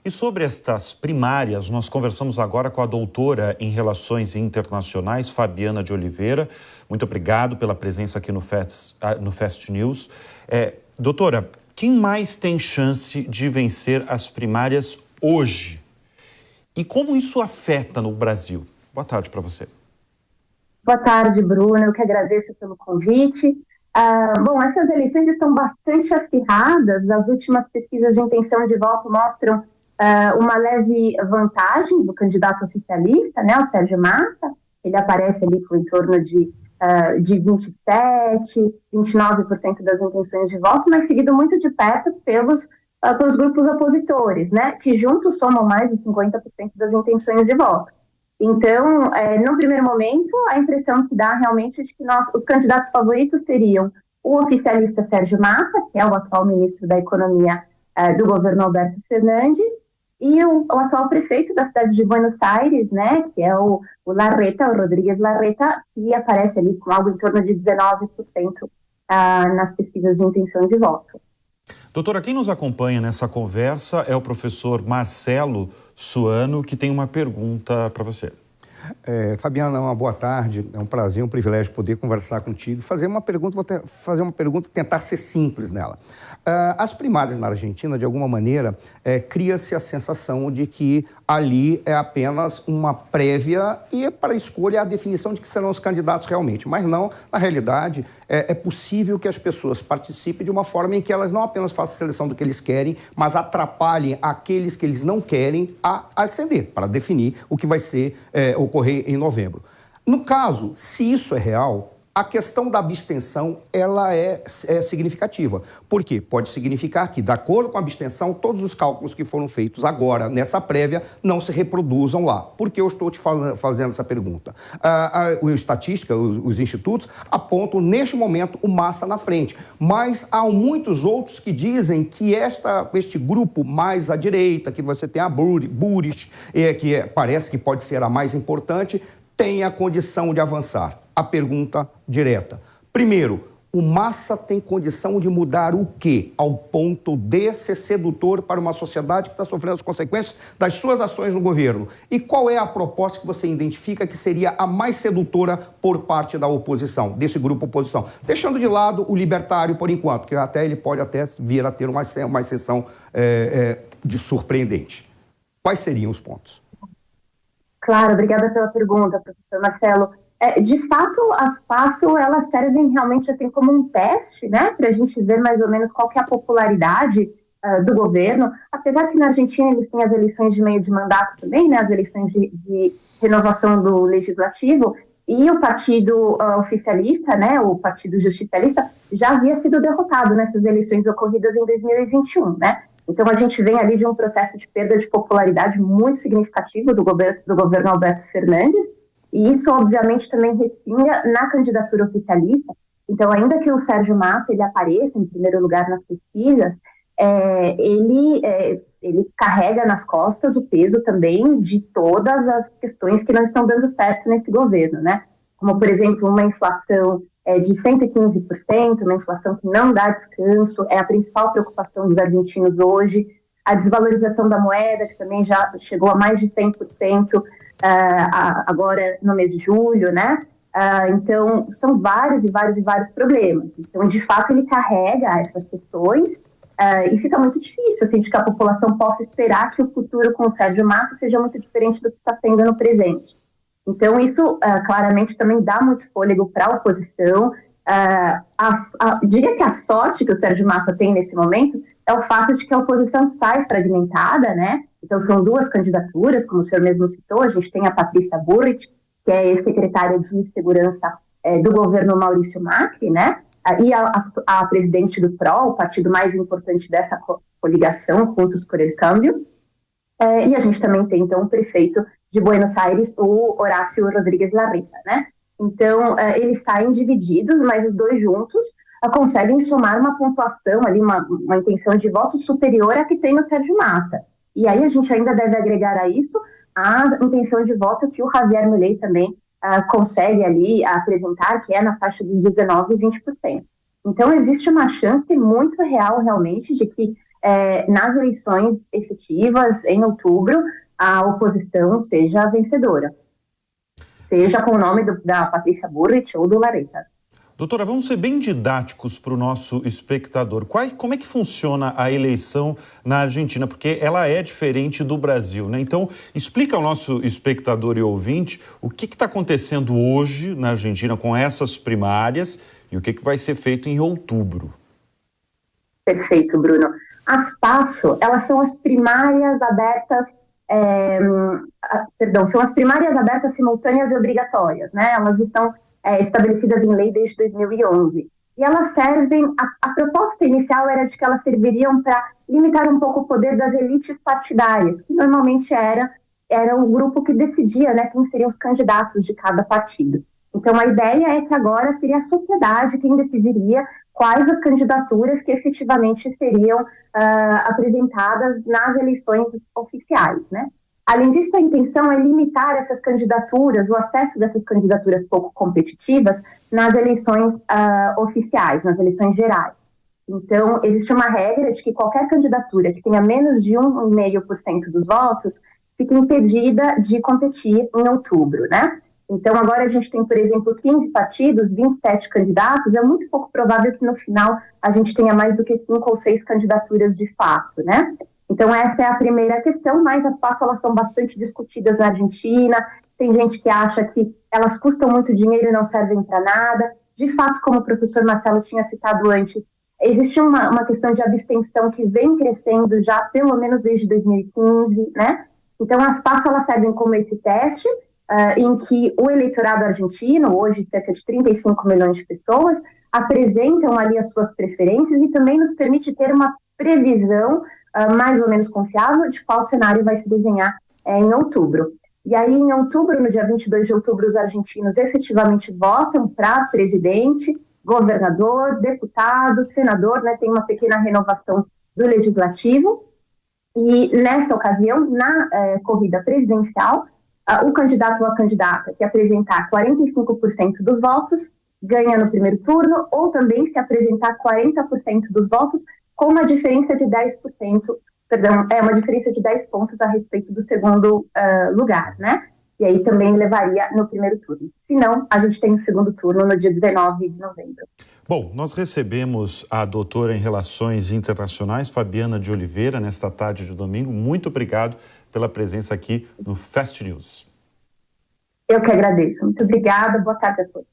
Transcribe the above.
E sobre estas primárias, nós conversamos agora com a doutora em Relações Internacionais, Fabiana de Oliveira. Muito obrigado pela presença aqui no Fast News. Doutora, quem mais tem chance de vencer as primárias hoje? E como isso afeta no Brasil? Boa tarde para você. Boa tarde, Bruno. Eu que agradeço pelo convite. Bom, essas eleições estão bastante acirradas. As últimas pesquisas de intenção de voto mostram uma leve vantagem do candidato oficialista, né, o Sérgio Massa. Ele aparece ali com em torno de 27%, 29% das intenções de voto, mas seguido muito de perto pelos grupos opositores, né, que juntos somam mais de 50% das intenções de voto. Então, no primeiro momento, a impressão que dá realmente é de que os candidatos favoritos seriam o oficialista Sérgio Massa, que é o atual ministro da Economia do governo Alberto Fernandes, e o atual prefeito da cidade de Buenos Aires, né, que é o Rodríguez Larreta, que aparece ali com algo em torno de 19% nas pesquisas de intenção de voto. Doutora, quem nos acompanha nessa conversa é o professor Marcelo Suano, que tem uma pergunta para você. Fabiana, uma boa tarde. É um prazer, um privilégio poder conversar contigo. Vou fazer uma pergunta, tentar ser simples nela. As primárias na Argentina, de alguma maneira, cria-se a sensação de que ali é apenas uma prévia e para a escolha a definição de que serão os candidatos realmente. Mas não, na realidade, é possível que as pessoas participem de uma forma em que elas não apenas façam a seleção do que eles querem, mas atrapalhem aqueles que eles não querem a ascender, para definir o que vai ocorrer em novembro. No caso, se isso é real, a questão da abstenção, ela é significativa. Por quê? Pode significar que, de acordo com a abstenção, todos os cálculos que foram feitos agora, nessa prévia, não se reproduzam lá. Por que eu estou te fazendo essa pergunta? A estatística, os institutos, apontam, neste momento, o Massa na frente. Mas há muitos outros que dizem que este grupo mais à direita, que você tem a Buris, que parece que pode ser a mais importante, tem a condição de avançar. A pergunta direta. Primeiro, o Massa tem condição de mudar o quê? Ao ponto de ser sedutor para uma sociedade que está sofrendo as consequências das suas ações no governo. E qual é a proposta que você identifica que seria a mais sedutora por parte da oposição, desse grupo oposição? Deixando de lado o libertário por enquanto, que ele pode até vir a ter uma exceção de surpreendente. Quais seriam os pontos? Claro, obrigada pela pergunta, professor Marcelo. De fato, as PASO, elas servem realmente assim como um teste, né, para a gente ver mais ou menos qual que é a popularidade do governo, apesar que na Argentina eles têm as eleições de meio de mandato também, né, as eleições de renovação do legislativo, e o partido oficialista, né, o partido justicialista, já havia sido derrotado nessas eleições ocorridas em 2021, né. Então a gente vem ali de um processo de perda de popularidade muito significativo do governo Alberto Fernandes. E isso, obviamente, também respinga na candidatura oficialista. Então, ainda que o Sérgio Massa ele apareça em primeiro lugar nas pesquisas, ele carrega nas costas o peso também de todas as questões que não estão dando certo nesse governo, né? Como, por exemplo, uma inflação de 115%, uma inflação que não dá descanso, é a principal preocupação dos argentinos hoje. A desvalorização da moeda, que também já chegou a mais de 100%, agora no mês de julho, né? Então, são vários problemas. Então, de fato, ele carrega essas questões e fica muito difícil, assim, de que a população possa esperar que o futuro com o Sérgio Massa seja muito diferente do que está sendo no presente. Então, isso claramente também dá muito fôlego para a oposição. Diria que a sorte que o Sérgio Massa tem nesse momento é o fato de que a oposição sai fragmentada, né? Então, são duas candidaturas, como o senhor mesmo citou. A gente tem a Patrícia Bullrich, que é secretária de Segurança do governo Maurício Macri, né? E a presidente do PRO, o partido mais importante dessa coligação, Juntos por el Cambio. E a gente também tem, então, o prefeito de Buenos Aires, o Horácio Rodríguez Larreta, né? Então, eles saem divididos, mas os dois juntos conseguem somar uma pontuação ali, uma intenção de voto superior à que tem no Sérgio Massa. E aí a gente ainda deve agregar a isso a intenção de voto que o Javier Milei também consegue ali apresentar, que é na faixa de 19% e 20%. Então, existe uma chance muito real, realmente, de que nas eleições efetivas em outubro, a oposição seja a vencedora, seja com o nome da Patrícia Bullrich ou do Lareta. Doutora, vamos ser bem didáticos para o nosso espectador. Como é que funciona a eleição na Argentina? Porque ela é diferente do Brasil, né? Então, explica ao nosso espectador e ouvinte o que está acontecendo hoje na Argentina com essas primárias e o que vai ser feito em outubro. Perfeito, Bruno. As PASO, elas são as primárias abertas, são as primárias abertas simultâneas e obrigatórias, né? Elas estão estabelecidas em lei desde 2011. E elas servem, a proposta inicial era de que elas serviriam para limitar um pouco o poder das elites partidárias, que normalmente era o grupo que decidia, né, quem seriam os candidatos de cada partido. Então, a ideia é que agora seria a sociedade quem decidiria quais as candidaturas que efetivamente seriam apresentadas nas eleições oficiais, né? Além disso, a intenção é limitar essas candidaturas, o acesso dessas candidaturas pouco competitivas nas eleições oficiais, nas eleições gerais. Então, existe uma regra de que qualquer candidatura que tenha menos de 1,5% dos votos fica impedida de competir em outubro, né? Então, agora a gente tem, por exemplo, 15 partidos, 27 candidatos, é muito pouco provável que no final a gente tenha mais do que 5 ou 6 candidaturas de fato, né? Então, essa é a primeira questão, mas as PASO, elas são bastante discutidas na Argentina, tem gente que acha que elas custam muito dinheiro e não servem para nada. De fato, como o professor Marcelo tinha citado antes, existe uma questão de abstenção que vem crescendo já pelo menos desde 2015, né? Então, as PASO, elas servem como esse teste, em que o eleitorado argentino, hoje cerca de 35 milhões de pessoas, apresentam ali as suas preferências e também nos permite ter uma previsão mais ou menos confiável de qual cenário vai se desenhar em outubro. E aí, em outubro, no dia 22 de outubro, os argentinos efetivamente votam para presidente, governador, deputado, senador, né? Tem uma pequena renovação do legislativo. E nessa ocasião, na corrida presidencial, o candidato ou a candidata que apresentar 45% dos votos ganha no primeiro turno, ou também se apresentar 40% dos votos com uma diferença de 10%, uma diferença de 10 pontos a respeito do segundo lugar, né? E aí também levaria no primeiro turno. Se não, a gente tem o segundo turno no dia 19 de novembro. Bom, nós recebemos a doutora em Relações Internacionais, Fabiana de Oliveira, nesta tarde de domingo. Muito obrigado pela presença aqui no Fast News. Eu que agradeço. Muito obrigada. Boa tarde a todos.